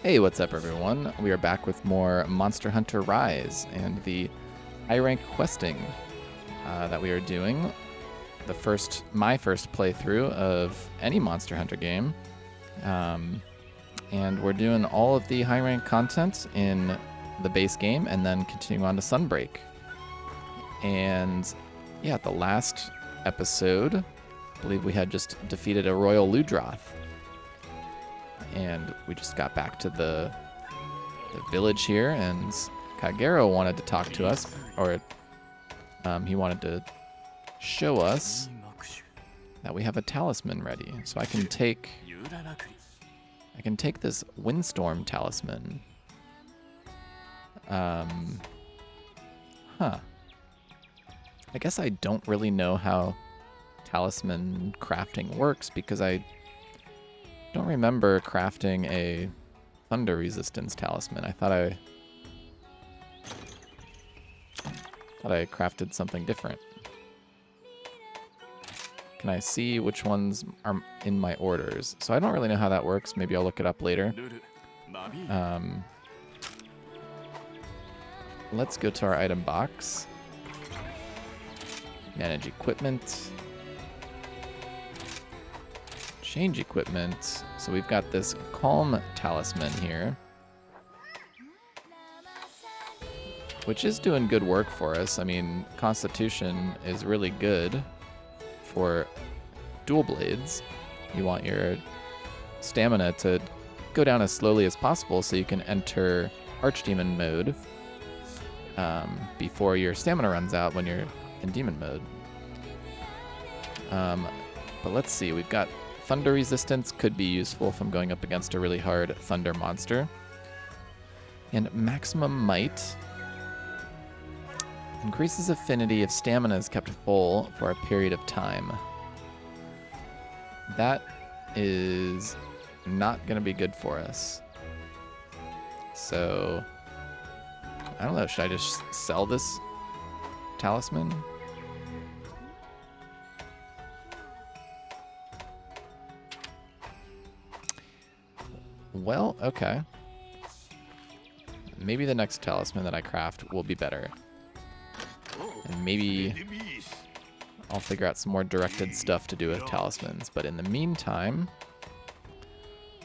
Hey, what's up everyone? We are back with more Monster Hunter Rise and the high rank questing that we are doing. My first playthrough of any Monster Hunter game. And we're doing all of the high rank content in the base game and then continuing on to Sunbreak. And yeah, at the last episode, I believe we had just defeated a Royal Ludroth. And we just got back to the village here, and Kagero wanted to talk to us, or he wanted to show us that we have a talisman ready. So I can take this Windstorm talisman. I guess I don't really know how talisman crafting works because I don't remember crafting a thunder resistance talisman. I thought I crafted something different. Can I see which ones are in my orders? So I don't really know how that works. Maybe I'll look it up later. Let's go to our item box. Manage equipment. Change equipment. So we've got this Calm Talisman here, which is doing good work for us. I mean, Constitution is really good for dual blades. You want your stamina to go down as slowly as possible so you can enter Archdemon mode before your stamina runs out when you're in demon mode. But let's see, we've got Thunder resistance could be useful if I'm going up against a really hard thunder monster. And maximum might increases affinity if stamina is kept full for a period of time. That is not going to be good for us. So, I don't know, should I just sell this talisman? Well, okay. Maybe the next talisman that I craft will be better. And maybe I'll figure out some more directed stuff to do with talismans. But in the meantime,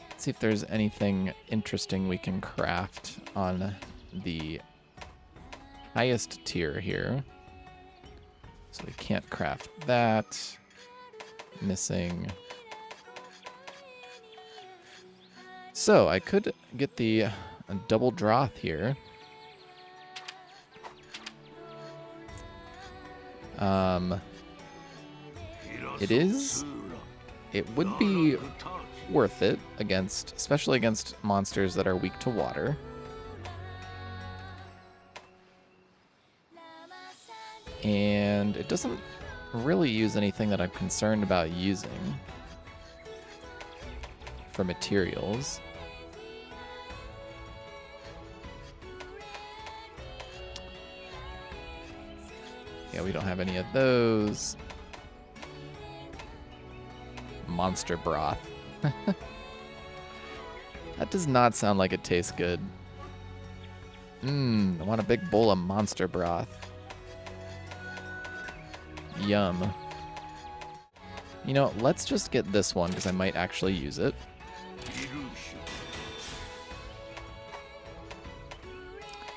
let's see if there's anything interesting we can craft on the highest tier here. So we can't craft that. Missing. So I could get the double Droth here. It would be worth it especially against monsters that are weak to water. And it doesn't really use anything that I'm concerned about using for materials. Yeah, we don't have any of those. Monster broth. That does not sound like it tastes good. I want a big bowl of monster broth. Yum. You know, let's just get this one because I might actually use it.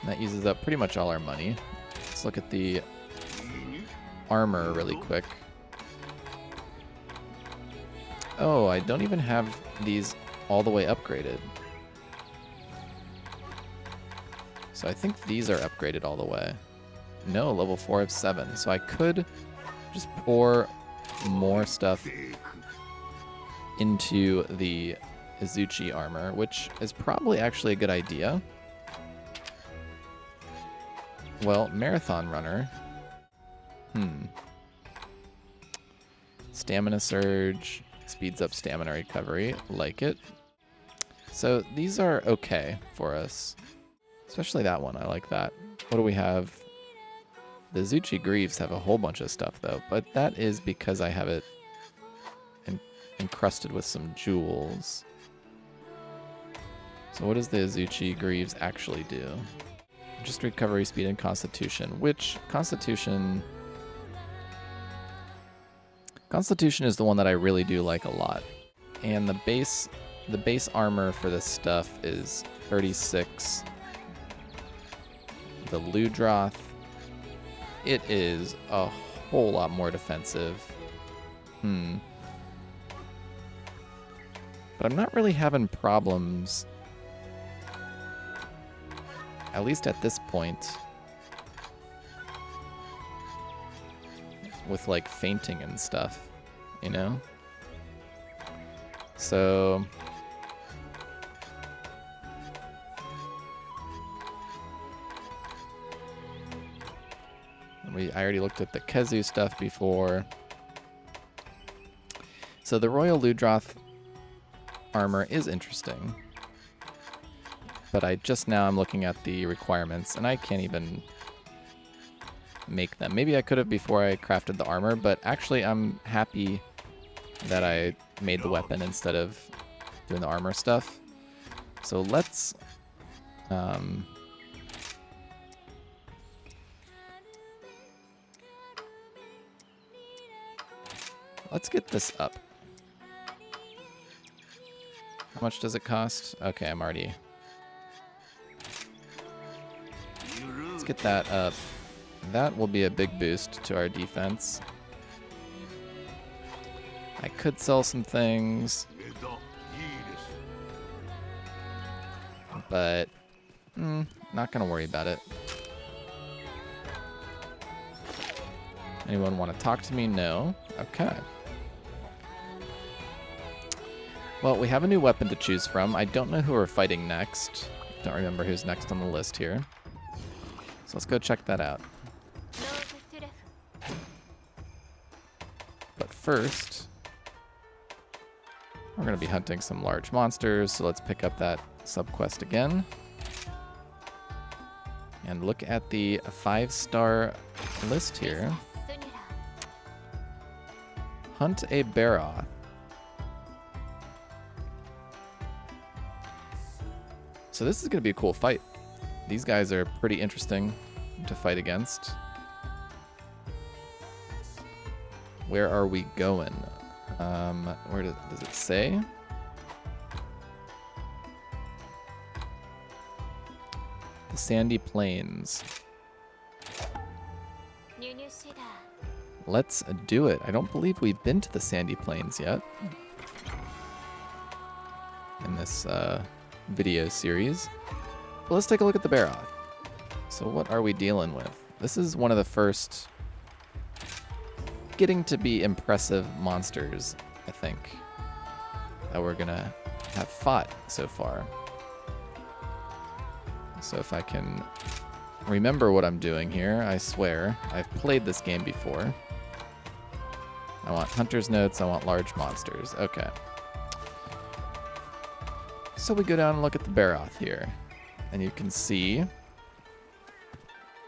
And that uses up pretty much all our money. Let's look at the armor really quick. Oh, I don't even have these all the way upgraded. So I think these are upgraded all the way. No, level 4 of 7. So I could just pour more stuff into the Izuchi armor, which is probably actually a good idea. Well, Marathon Runner. Stamina Surge. Speeds up stamina recovery. Like it. So these are okay for us. Especially that one. I like that. What do we have? The Izuchi Greaves have a whole bunch of stuff, though. But that is because I have it encrusted with some jewels. So what does the Azuchi Greaves actually do? Just recovery speed and constitution, which Constitution is the one that I really do like a lot. And the base armor for this stuff is 36. The Ludroth, it is a whole lot more defensive. But I'm not really having problems, at least at this point, with like fainting and stuff, you know? So I already looked at the Kezu stuff before. So the Royal Ludroth armor is interesting. But I'm looking at the requirements, and I can't even make them. Maybe I could have before I crafted the armor, but actually I'm happy that I made the weapon instead of doing the armor stuff. So let's get this up. How much does it cost? Okay, I'm already... Let's get that up. That will be a big boost to our defense. I could sell some things, but not gonna worry about it. Anyone want to talk to me? No. Okay. Well, we have a new weapon to choose from. I don't know who we're fighting next. Don't remember who's next on the list here. So let's go check that out. But first, we're going to be hunting some large monsters, so let's pick up that subquest again. And look at the 5-star list here. Hunt a Barroth. So this is going to be a cool fight. These guys are pretty interesting to fight against. Where are we going? Where does it say? The Sandy Plains. Let's do it. I don't believe we've been to the Sandy Plains yet in this video series. But let's take a look at the Barroth. So what are we dealing with? This is one of the first getting to be impressive monsters, I think, that we're gonna have fought so far. So if I can remember what I'm doing here, I swear, I've played this game before. I want hunter's notes, I want large monsters. Okay. So we go down and look at the Barroth here. And you can see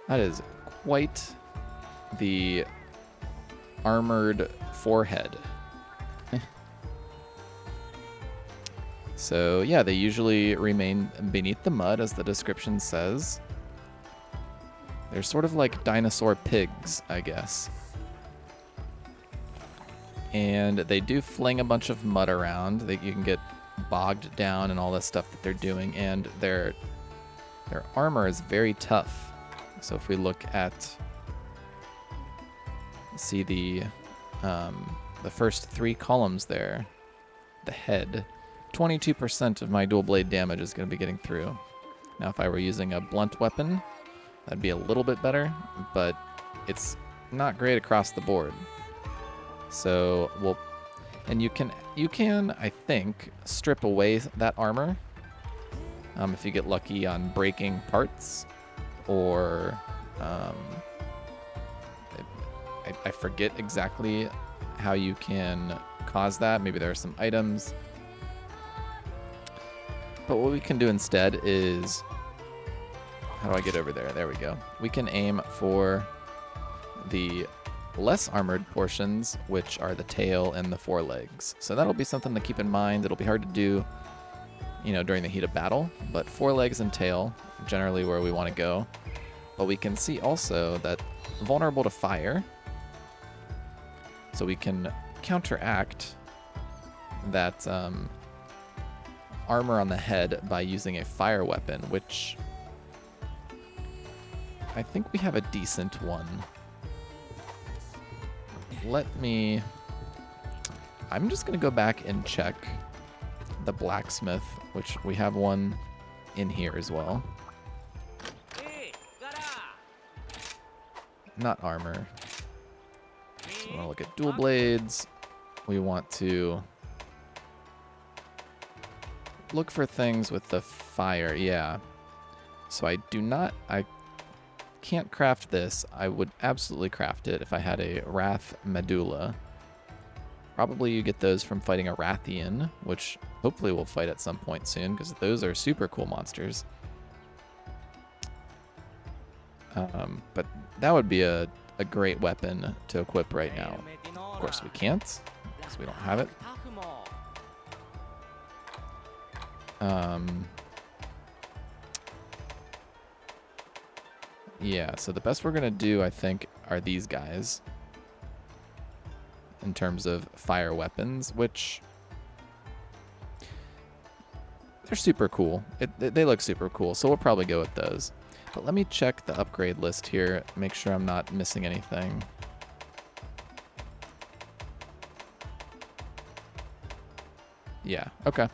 that is quite the armored forehead. So yeah, they usually remain beneath the mud, as the description says. They're sort of like dinosaur pigs, I guess. And they do fling a bunch of mud around. You can get bogged down and all this stuff that they're doing, and their armor is very tough. So if we look at, see the first 3 columns there, the head, 22% of my dual blade damage is going to be getting through. Now if I were using a blunt weapon, that'd be a little bit better, but it's not great across the board. So and you can, I think, strip away that armor if you get lucky on breaking parts, or I forget exactly how you can cause that. Maybe there are some items. But what we can do instead is, how do I get over there? There we go. We can aim for the less armored portions, which are the tail and the forelegs. So that'll be something to keep in mind. It'll be hard to do you know, during the heat of battle, but forelegs and tail, generally where we want to go. But we can see also that vulnerable to fire, so we can counteract that armor on the head by using a fire weapon, which I think we have a decent one. I'm just going to go back and check the blacksmith, which we have one in here as well. Not armor. So we want to look at dual blades. We want to look for things with the fire. Yeah. So I can't craft this. I would absolutely craft it if I had a Wrath Medulla. Probably you get those from fighting a Rathian, which hopefully we'll fight at some point soon, because those are super cool monsters. But that would be a great weapon to equip right now. Of course we can't, because we don't have it. Yeah, so the best we're going to do, I think, are these guys in terms of fire weapons, which they're super cool. They look super cool, so we'll probably go with those. But let me check the upgrade list here, make sure I'm not missing anything. Yeah, okay.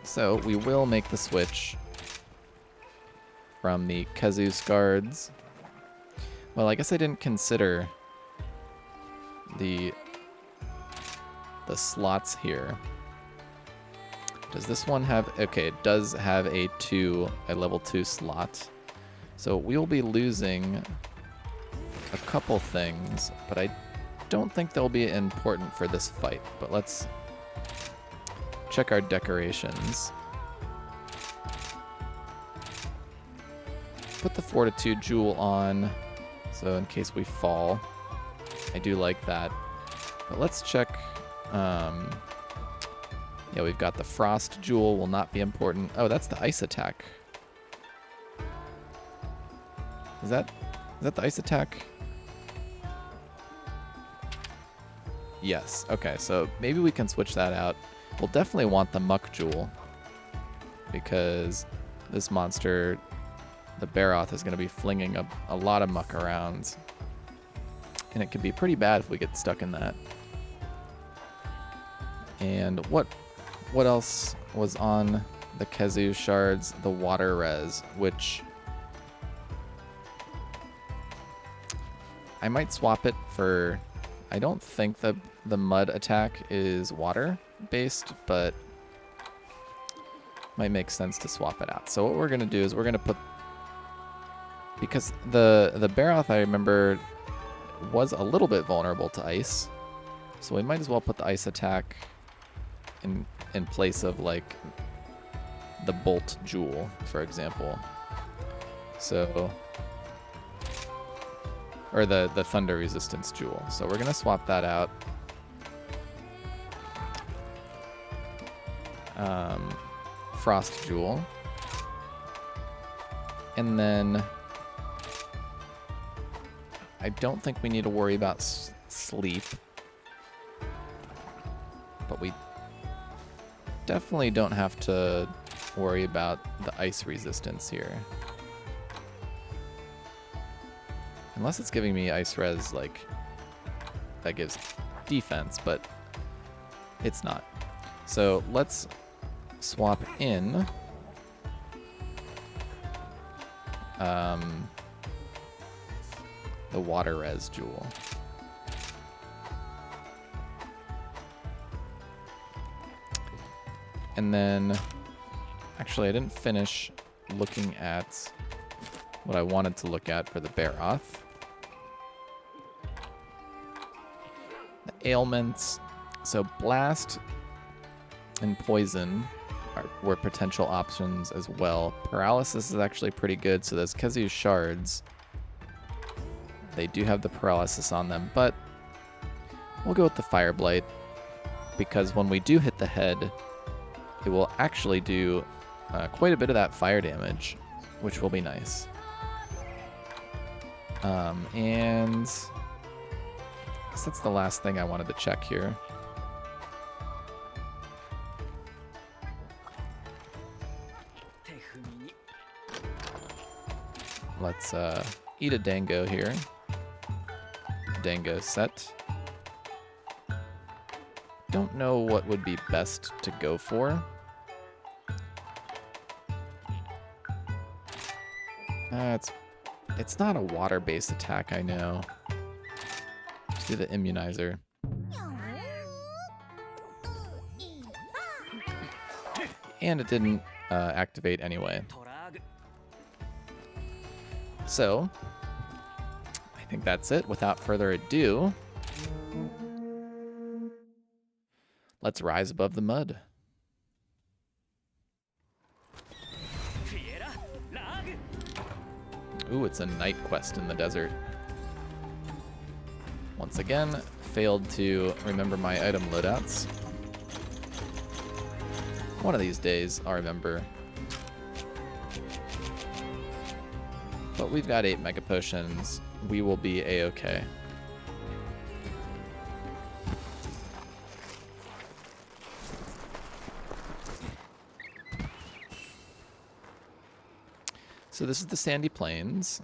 So we will make the switch from the Kazus guards. Well, I guess I didn't consider the slots here. Does this one have... Okay, it does have a level 2 slot. So we'll be losing a couple things, but I don't think they'll be important for this fight. But let's check our decorations. Put the Fortitude Jewel on, so in case we fall. I do like that. But let's check... yeah, we've got the Frost Jewel, will not be important. Oh, that's the ice attack. Is that the ice attack? Yes. Okay, so maybe we can switch that out. We'll definitely want the Muck Jewel, because this monster, the Barroth, is going to be flinging a lot of muck around. And it could be pretty bad if we get stuck in that. And what else was on the Kazu shards? The water res, which I might swap it for... I don't think the mud attack is water based, but might make sense to swap it out. So what we're going to do is we're going to put... Because the Barroth, I remember, was a little bit vulnerable to ice. So we might as well put the ice attack in place of, like, the Bolt Jewel, for example. So... Or the Thunder Resistance Jewel. So we're going to swap that out. Frost Jewel. And then... I don't think we need to worry about sleep. But we definitely don't have to worry about the ice resistance here. Unless it's giving me ice res, like, that gives defense, but it's not. So let's swap in the water res jewel. And then, actually, I didn't finish looking at what I wanted to look at for the Barroth. The ailments. So blast and poison were potential options as well. Paralysis is actually pretty good, so those Kazu shards They do have the paralysis on them, but we'll go with the Fire Blight, because when we do hit the head, it will actually do quite a bit of that fire damage, which will be nice. And I guess that's the last thing I wanted to check here. Let's eat a dango here. Dango set. Don't know what would be best to go for. It's not a water-based attack, I know. Let's do the immunizer. And it didn't activate anyway. So, I think that's it. Without further ado, let's rise above the mud. Ooh, it's a night quest in the desert. Once again, failed to remember my item loadouts. One of these days, I'll remember. But we've got 8 Mega Potions. We will be a-okay. So this is the Sandy Plains.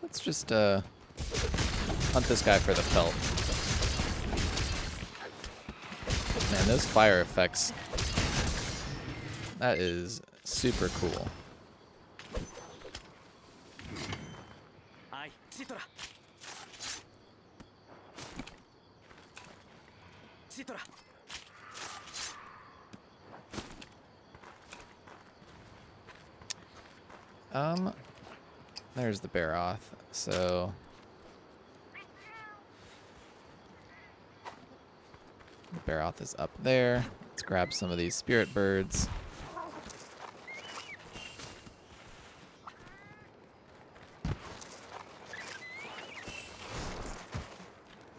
Let's just hunt this guy for the pelt. Man, those fire effects, that is super cool. There's the Barroth, so the Barroth is up there. Let's grab some of these spirit birds.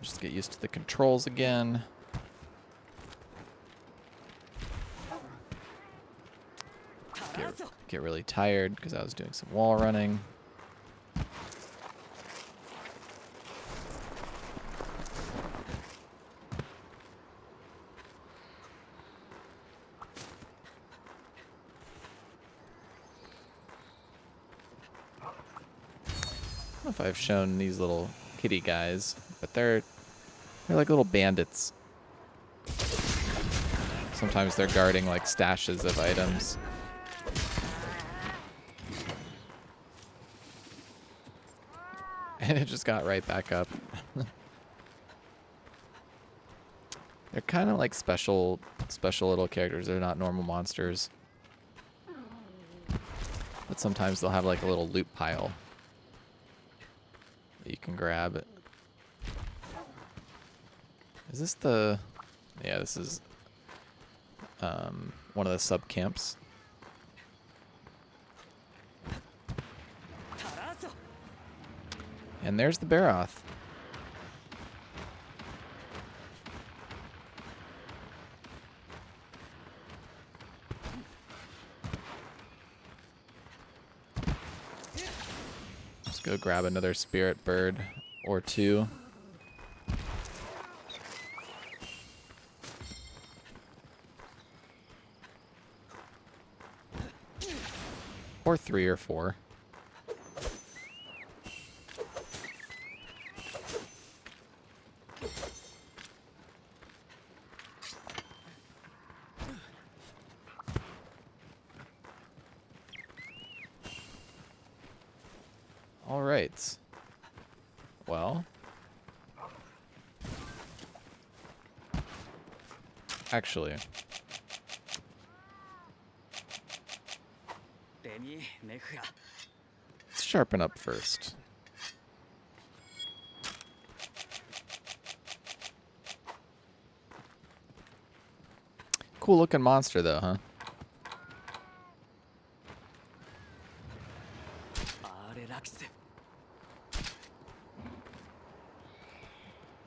Just get used to the controls again. Get really tired because I was doing some wall running. I don't know if I've shown these little kitty guys, but they're like little bandits. Sometimes they're guarding like stashes of items. And it just got right back up. They're kind of like special little characters. They're not normal monsters. But sometimes they'll have like a little loot pile that you can grab. Is this the... Yeah, this is one of the sub camps. And there's the Barroth. Let's go grab another spirit bird or two. Or 3 or 4. All right. Well, actually, let's sharpen up first. cool looking monster though, huh?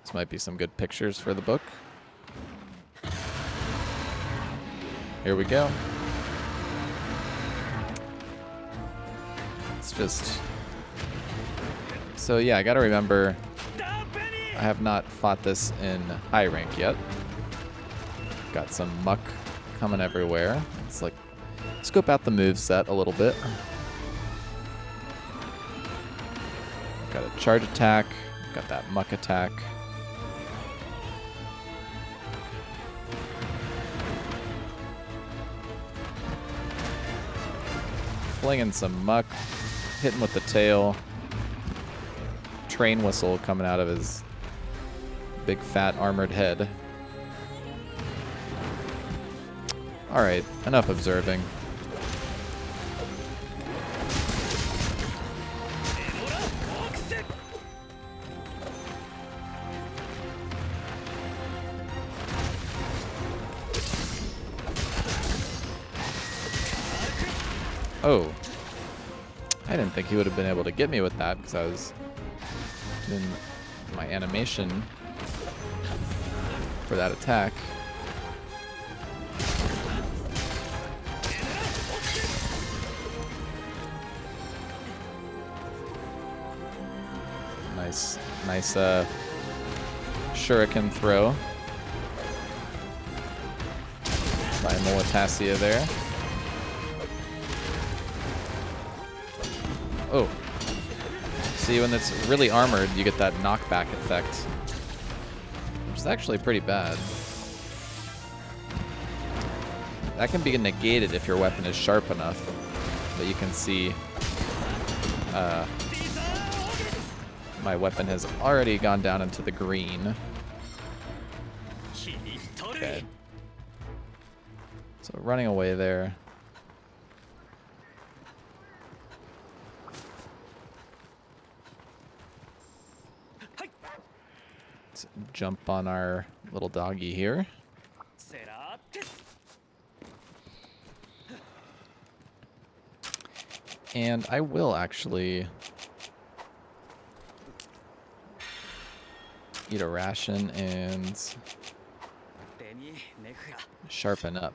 This might be some good pictures for the book. Here we go. It's just... So yeah, I gotta remember, I have not fought this in high rank yet. Got some muck coming everywhere. Let's like scope out the moveset a little bit. Got a charge attack, got that muck attack. Flinging some muck, hitting with the tail. Train whistle coming out of his big fat armored head. Alright, enough observing. Oh. I didn't think he would have been able to get me with that because I was doing my animation for that attack. Nice shuriken throw by Molitasia there. Oh. See, when it's really armored, you get that knockback effect, which is actually pretty bad. That can be negated if your weapon is sharp enough, but you can see my weapon has already gone down into the green. Okay. So running away there. Let's jump on our little doggy here. And I will actually eat a ration and sharpen up.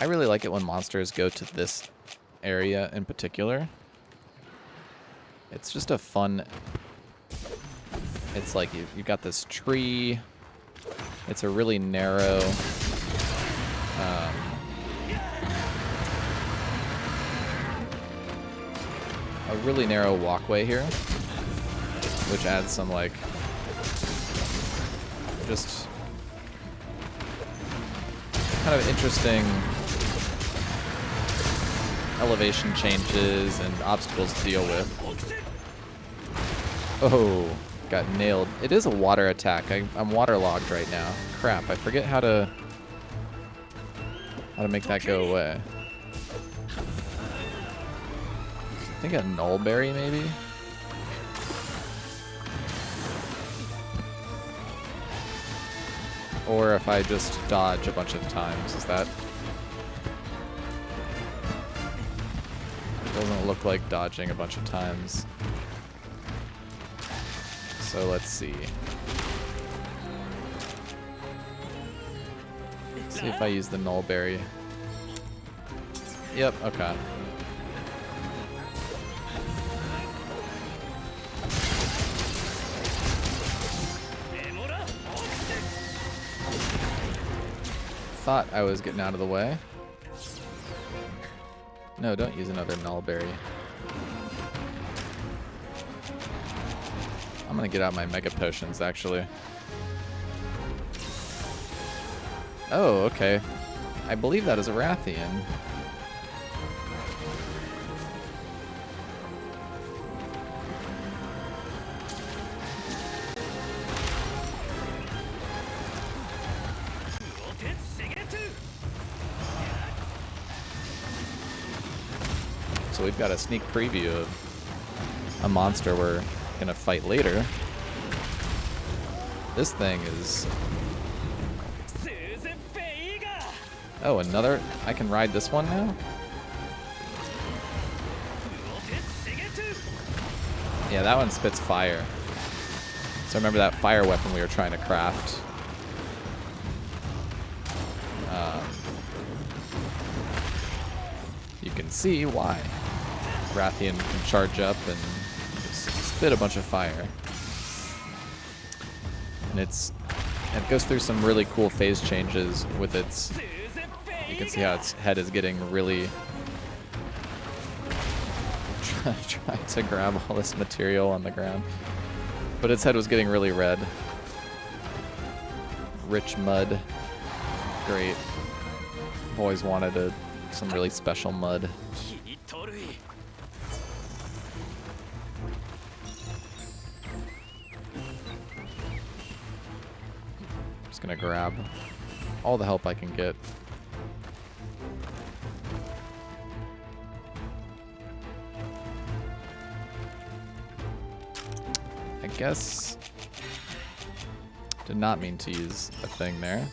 I really like it when monsters go to this area in particular. It's just a fun... It's like you've got this tree. It's a really narrow... a really narrow walkway here, which adds some like just kind of interesting elevation changes and obstacles to deal with. Oh, got nailed. It is a water attack. I'm waterlogged right now. Crap, I forget how to make that go away. I think a nullberry, maybe? Or if I just dodge a bunch of times, is that... Doesn't look like dodging a bunch of times. So let's see. Let's see if I use the nullberry. Yep, okay. Thought I was getting out of the way. No, don't use another nullberry. I'm gonna get out my mega potions, actually. Oh, okay. I believe that is a Rathian. So we've got a sneak preview of a monster we're gonna fight later. This thing is... Oh, another... I can ride this one now? Yeah, that one spits fire. So remember that fire weapon we were trying to craft. You can see why. Rathian can charge up and just spit a bunch of fire. And it goes through some really cool phase changes with its... You can see how its head is getting really... trying to grab all this material on the ground. But its head was getting really red. Rich mud. Great. I've always wanted some really special mud. Just gonna grab all the help I can get. I guess did not mean to use a thing there.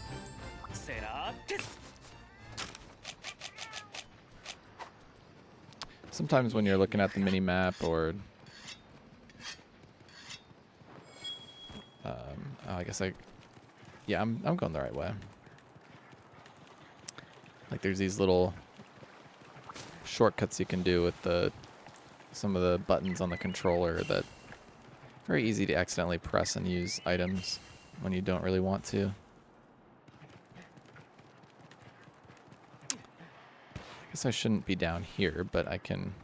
Sometimes when you're looking at the mini map or oh, I guess yeah, I'm going the right way. Like there's these little shortcuts you can do with some of the buttons on the controller that very easy to accidentally press and use items when you don't really want to. I guess I shouldn't be down here, but I can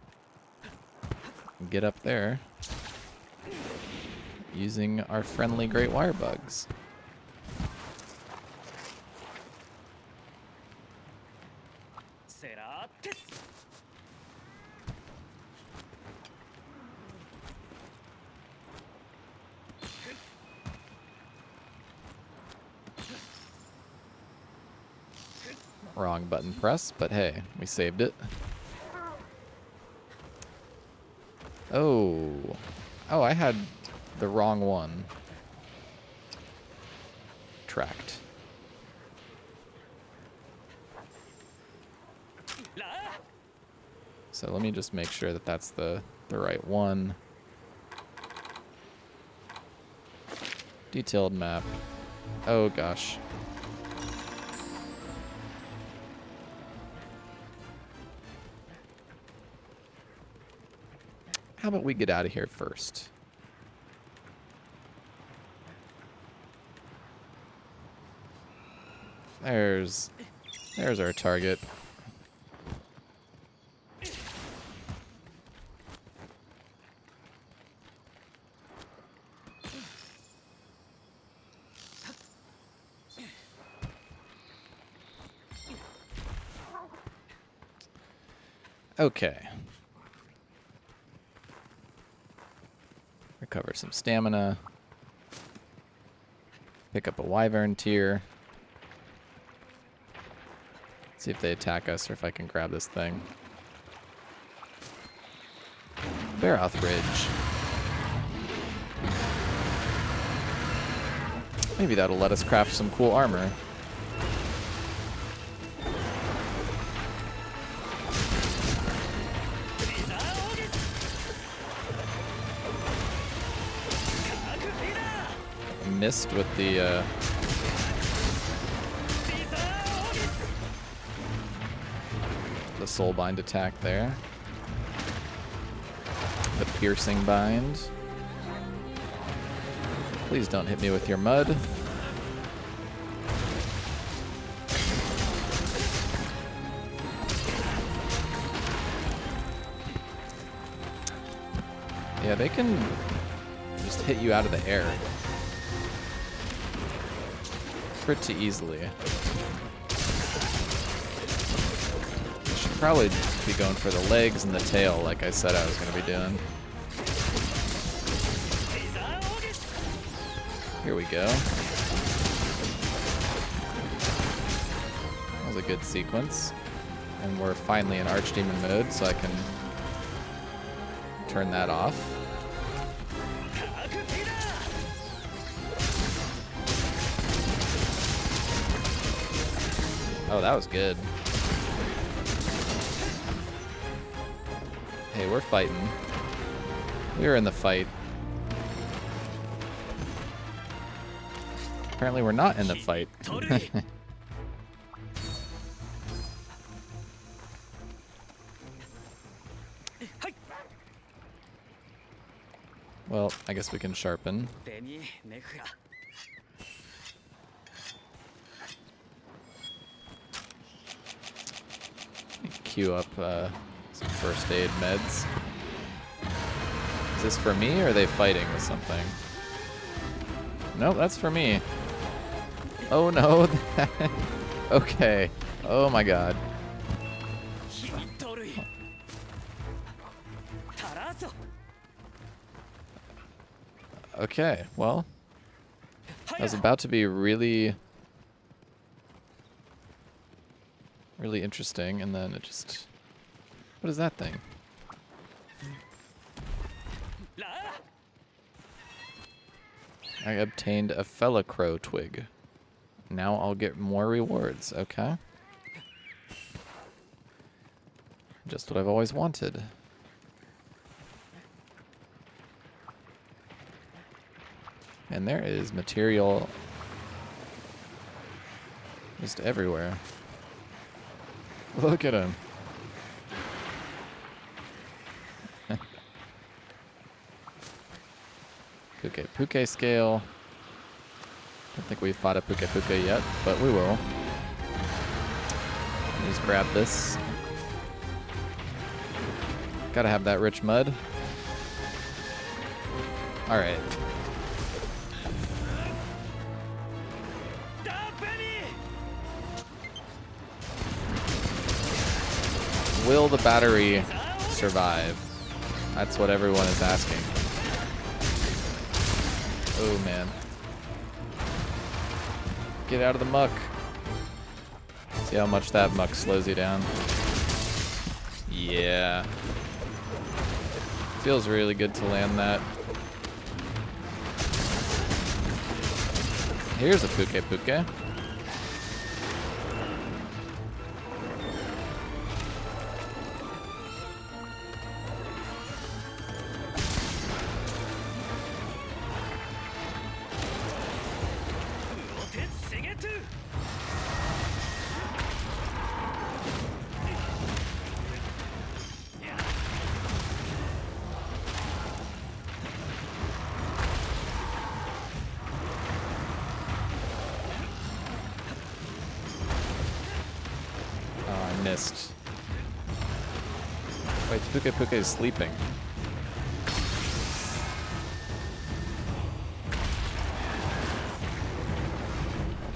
get up there using our friendly great wire bugs. Wrong button press, but hey, we saved it. Oh, I had the wrong one tracked. So let me just make sure that that's the right one. Detailed map. Oh gosh. How about we get out of here first? There's our target. Okay. Recover some stamina. Pick up a wyvern tier. See if they attack us or if I can grab this thing. Barroth Ridge. Maybe that'll let us craft some cool armor. Missed with the soulbind attack there. The piercing bind. Please don't hit me with your mud. Yeah, they can just hit you out of the air pretty easily. I should probably be going for the legs and the tail like I said I was going to be doing. Here we go. That was a good sequence. And we're finally in Archdemon mode, so I can turn that off. Oh, that was good. Hey, we're fighting. We were in the fight. Apparently we're not in the fight. Well, I guess we can sharpen. Queue up some first aid meds. Is this for me, or are they fighting with something? Nope, that's for me. Oh no. Okay. Oh my god. Okay, well, that was about to be really interesting, and then it just... What is that thing? I obtained a Felacrow twig. Now I'll get more rewards, okay? Just what I've always wanted. And there is material just everywhere. Look at him. Puke scale. Don't think we've fought a Puke yet, but we will. Just grab this. Gotta have that rich mud. Alright. Will the battery survive? That's what everyone is asking. Oh man. Get out of the muck. See how much that muck slows you down. Yeah. Feels really good to land that. Here's a Puke. Missed. Wait, Puke is sleeping.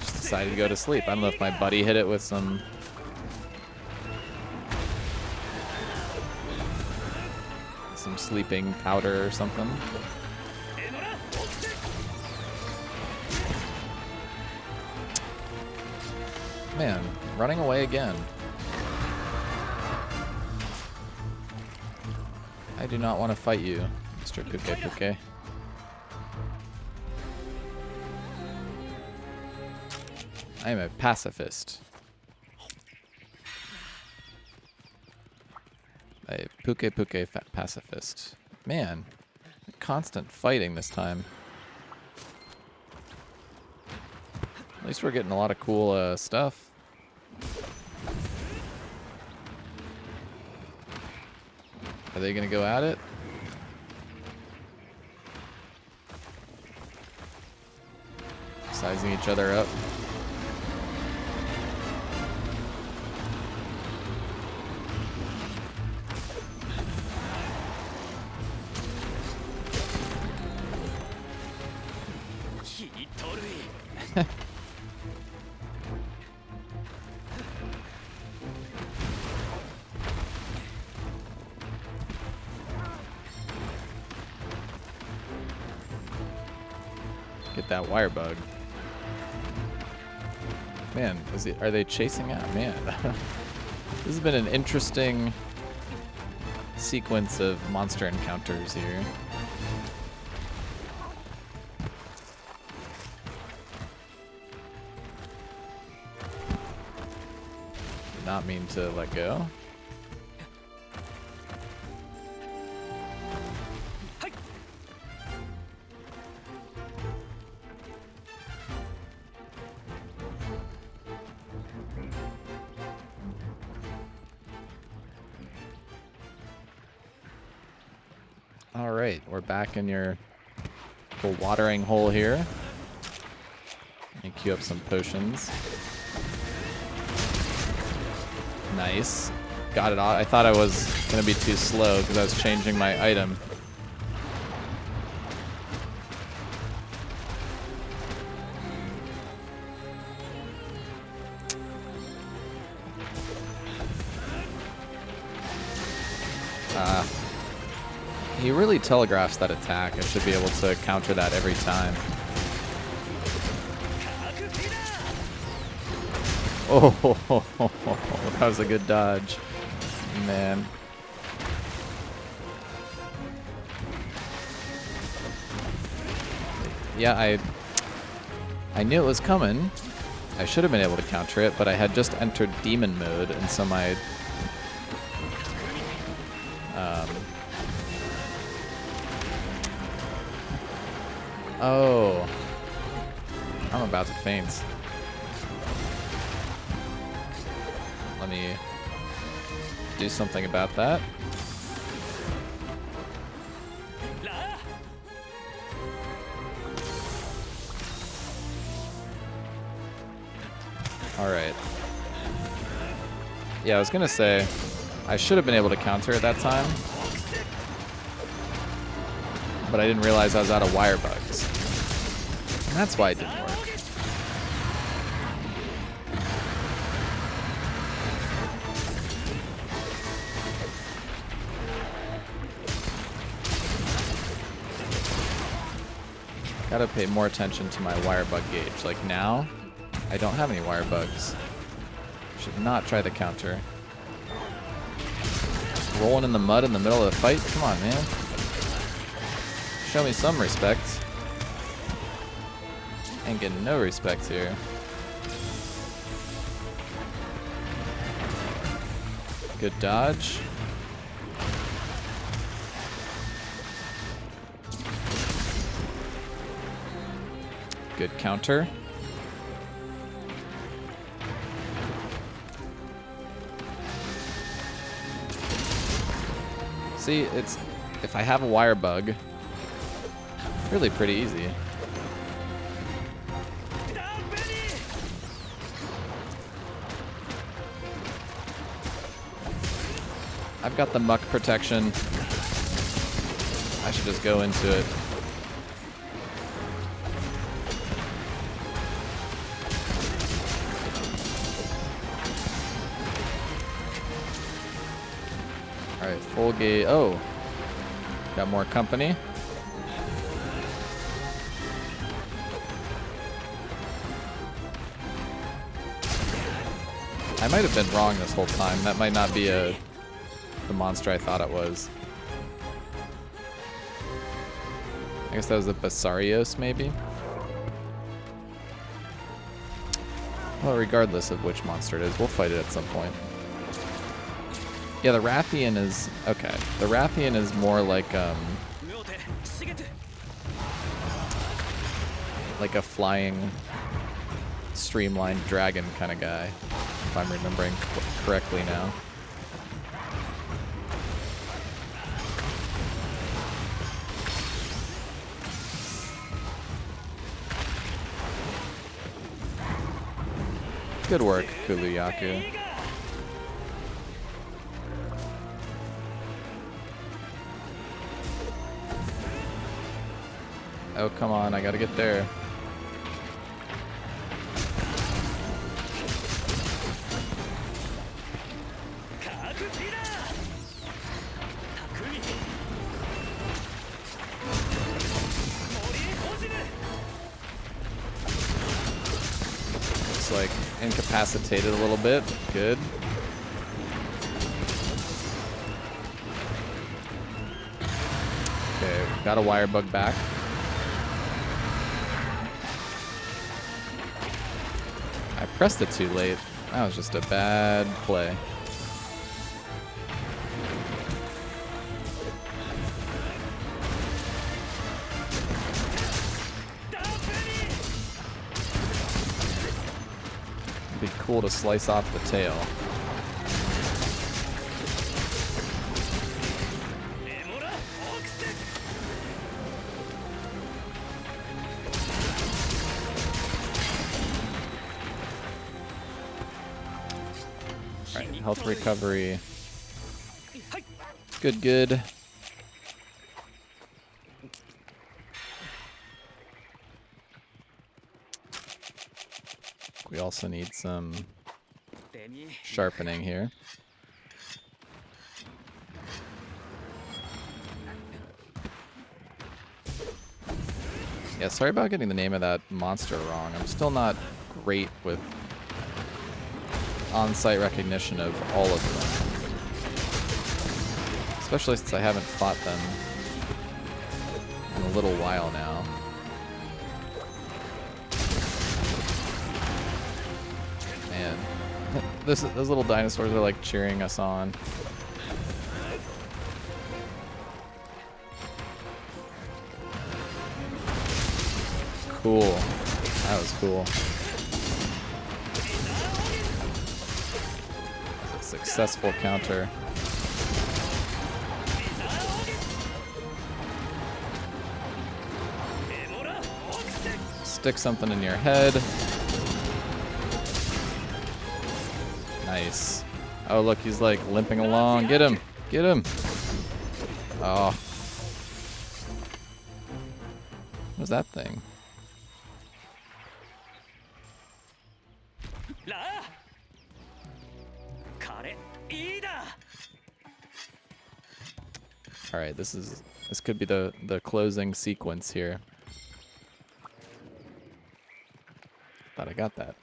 Just decided to go to sleep. I don't know if my buddy hit it with some... sleeping powder or something. Man, running away again. I do not want to fight you, Mr. Puke. I am a pacifist. A Puke pacifist. Man, constant fighting this time. At least we're getting a lot of cool stuff. Are they gonna go at it? Sizing each other up. Get that wire bug. Man, are they chasing out? Man, this has been an interesting sequence of monster encounters here. Did not mean to let go. All right, we're back in your little watering hole here. And queue up some potions. Nice. Got it all. I thought I was going to be too slow because I was changing my item. He really telegraphs that attack. I should be able to counter that every time. Oh, that was a good dodge. Man. Yeah, I knew it was coming. I should have been able to counter it, but I had just entered demon mode, and so my... Oh. I'm about to faint. Let me do something about that. Alright. Yeah, I was gonna say, I should have been able to counter at that time. But I didn't realize I was out of wire bugs. And that's why it didn't work. Gotta pay more attention to my wire bug gauge. Like now, I don't have any wire bugs. Should not try the counter. Rolling in the mud in the middle of the fight? Come on, man. Show me some respect. Ain't getting no respect here. Good dodge. Good counter. See, it's if I have a wire bug, really pretty easy. I've got the muck protection. I should just go into it. Alright, full gate. Oh, got more company. I might have been wrong this whole time. That might not be the monster I thought it was. I guess that was a Basarios, maybe? Well, regardless of which monster it is, we'll fight it at some point. Yeah, the Rathian is... Okay. The Rathian is more like a flying, streamlined dragon kind of guy, if I'm remembering correctly now. Good work, Kuluyaku. Oh, come on, I gotta get there. Just like incapacitated a little bit. Good. Okay, got a wire bug back. I pressed it too late. That was just a bad play. It'd be cool to slice off the tail. Alright, health recovery. Good, good. We also need some sharpening here. Yeah, sorry about getting the name of that monster wrong. I'm still not great with on-site recognition of all of them. Especially since I haven't fought them in a little while now. Man, those little dinosaurs are like cheering us on. Cool. That was cool. A successful counter. Stick something in your head. Nice. Oh, look, he's like limping along. Get him. Get him. Oh. What was that thing? All right, this could be the closing sequence here. Thought I got that.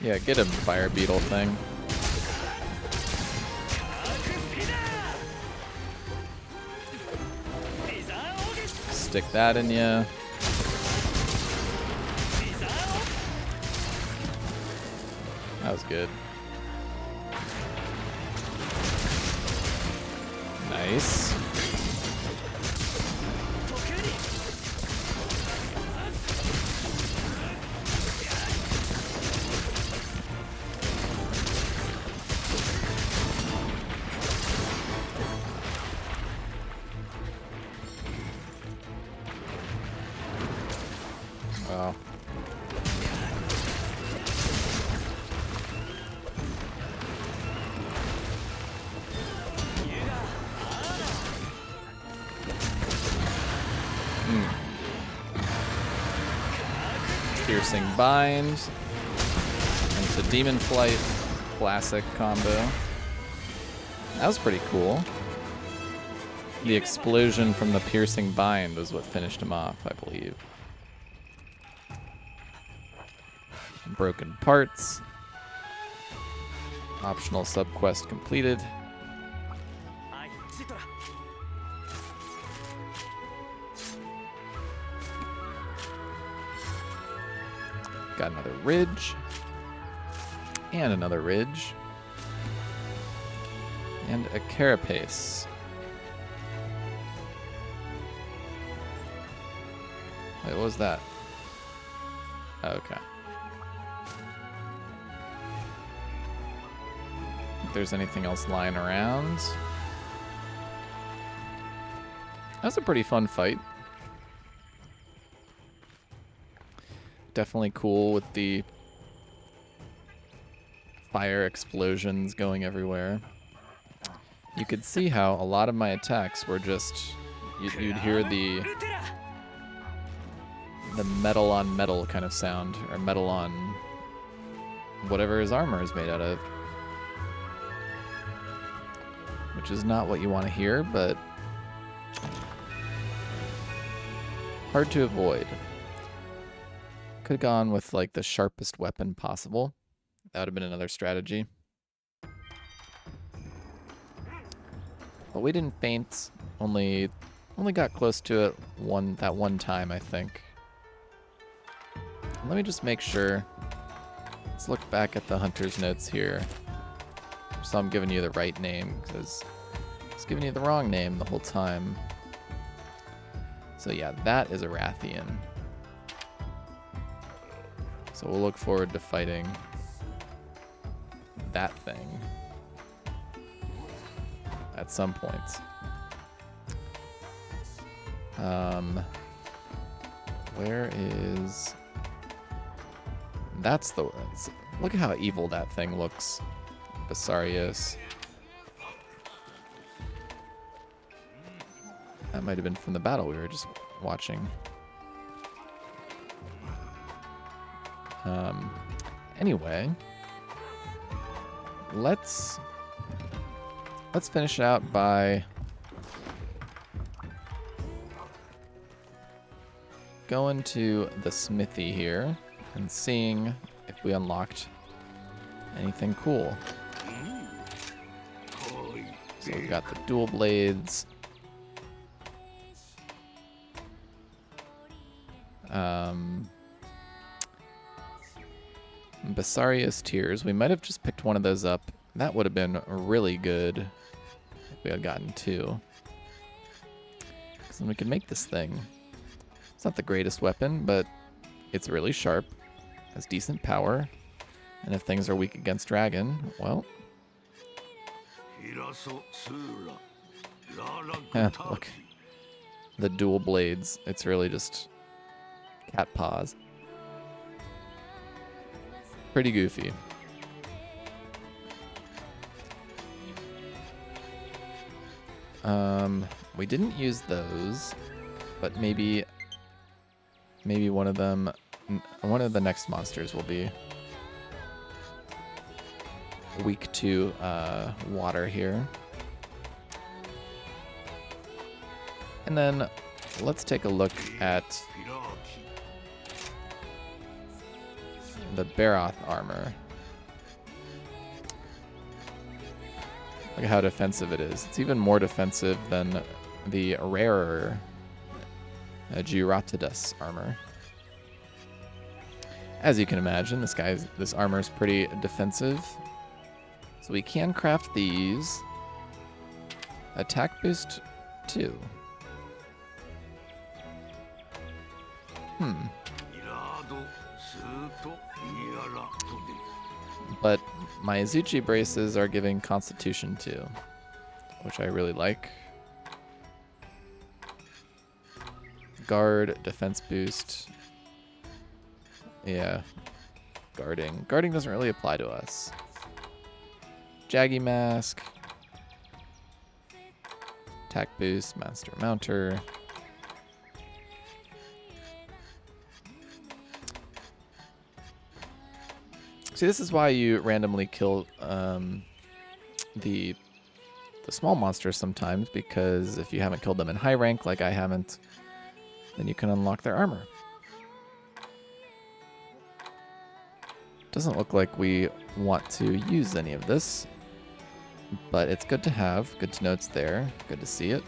Yeah, get him, fire beetle thing. Stick that in ya. That was good. Nice. Wow. Piercing bind into demon flight, classic combo. That was pretty cool. The explosion from the piercing bind was what finished him off, I believe. Broken parts. Optional subquest completed. Got another ridge. And another ridge. And a carapace. Wait, what was that? Oh, okay. If there's anything else lying around. That was a pretty fun fight. Definitely cool with the fire explosions going everywhere. You could see how a lot of my attacks were just... You'd hear the metal on metal kind of sound, or metal on whatever his armor is made out of. Which is not what you want to hear, but hard to avoid. Could have gone with like the sharpest weapon possible. That would have been another strategy. But we didn't faint, only Only got close to it that one time, I think. Let me just make sure. Let's look back at the hunter's notes here. So I'm giving you the right name, because it's giving you the wrong name the whole time. So yeah, that is a Rathian. So we'll look forward to fighting that thing at some point. Where is... That's the... Look at how evil that thing looks. Basarios. That might have been from the battle we were just watching. Anyway, let's finish it out by going to the smithy here and seeing if we unlocked anything cool. So we've got the dual blades. Basarios Tears. We might have just picked one of those up. That would have been really good if we had gotten two. Because then we could make this thing. It's not the greatest weapon, but it's really sharp, has decent power, and if things are weak against dragon, well... Look. The dual blades. It's really just cat paws. Pretty goofy. We didn't use those, but maybe one of them, one of the next monsters will be weak to water here. And then let's take a look at the Barroth armor. Look at how defensive it is. It's even more defensive than the rarer GnottSense armor. As you can imagine, this armor is pretty defensive. So we can craft these. Attack boost 2. But my Azuchi braces are giving Constitution 2, which I really like. Guard, defense boost. Yeah, guarding. Guarding doesn't really apply to us. Jaggy Mask. Attack boost, Master Mounter. See, this is why you randomly kill the small monsters sometimes, because if you haven't killed them in high rank, like I haven't, then you can unlock their armor. Doesn't look like we want to use any of this, but it's good to have. Good to know it's there. Good to see it.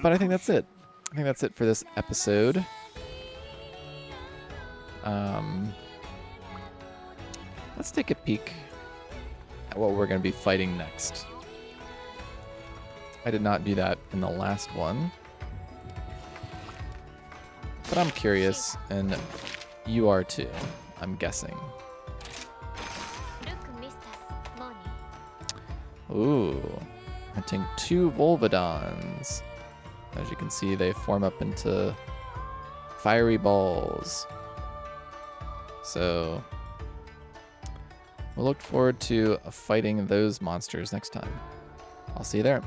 But I think that's it. I think that's it for this episode. Let's take a peek at what we're going to be fighting next. I did not do that in the last one. But I'm curious, and you are too, I'm guessing. Ooh, hunting 2 Volvidons. As you can see, they form up into fiery balls. So we'll look forward to fighting those monsters next time. I'll see you there.